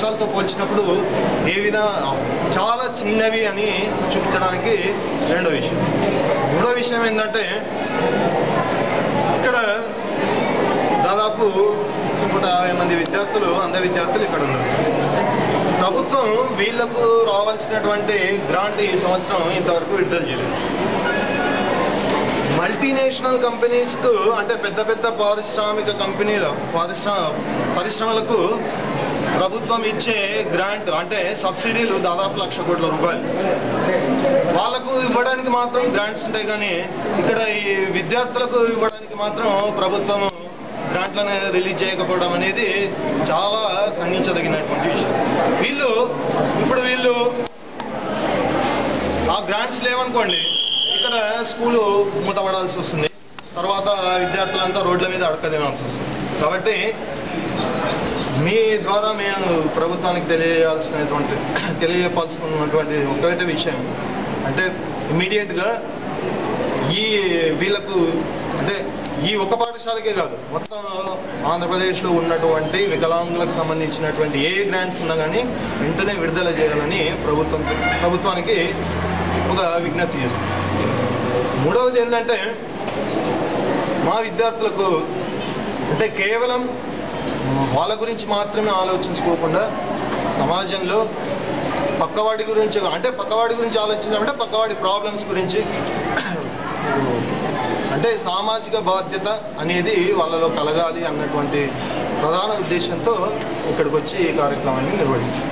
రాష్ట్రాలతో పోల్చినప్పుడు ఏ విధంగా చాలా చిన్నవి అని చూపించడానికి రెండో విషయం. మూడో విషయం ఏంటంటే ఇక్కడ దాదాపు 150 మంది విద్యార్థులు, అంధ విద్యార్థులు ఇక్కడ ఉన్నారు. ప్రభుత్వం వీళ్లకు రావాల్సినటువంటి గ్రాంట్ ఈ సంవత్సరం ఇంతవరకు విడుదల చేయలేదు. మల్టీనేషనల్ కంపెనీస్కు అంటే పెద్ద పెద్ద పారిశ్రామిక కంపెనీల పరిశ్రమలకు ప్రభుత్వం ఇచ్చే గ్రాంట్ అంటే సబ్సిడీలు దాదాపు 1,00,000 కోట్ల రూపాయలు. వాళ్లకు ఇవ్వడానికి మాత్రం గ్రాంట్స్ ఉంటాయి, కానీ ఇక్కడ ఈ విద్యార్థులకు ఇవ్వడానికి మాత్రం ప్రభుత్వం గ్రాంట్లను రిలీజ్ చేయకపోవడం అనేది చాలా ఖండించదగినటువంటి విషయం. వీళ్ళు ఆ గ్రాంట్స్ లేవనుకోండి, ఇక్కడ స్కూలు మూతపడాల్సి వస్తుంది. తర్వాత విద్యార్థులంతా రోడ్ల మీద అడకదినాల్సి వస్తుంది. కాబట్టి మీ ద్వారా మేము ప్రభుత్వానికి తెలియజేయాల్సుకున్నటువంటి ఒకటే విషయం అంటే ఇమ్మీడియట్గా వీళ్ళకు అంటే ఈ ఒక్క పాఠశాలకే కాదు, మొత్తం ఆంధ్రప్రదేశ్లో ఉన్నటువంటి వికలాంగులకు సంబంధించినటువంటి ఏ గ్రాంట్స్ ఉన్నా కానీ వెంటనే విడుదల చేయాలని ప్రభుత్వానికి ఒక విజ్ఞప్తి చేస్తుంది. మూడవది ఏంటంటే మా విద్యార్థులకు అంటే కేవలం వాళ్ళ గురించి మాత్రమే ఆలోచించుకోకుండా సమాజంలో పక్కవాడి గురించి ఆలోచించాలంటే పక్కవాడి ప్రాబ్లమ్స్ గురించి అంటే సామాజిక బాధ్యత అనేది వాళ్ళలో కలగాలి అన్నటువంటి ప్రధాన ఉద్దేశంతో ఇక్కడికి వచ్చి ఈ కార్యక్రమాన్ని నిర్వహిస్తాం.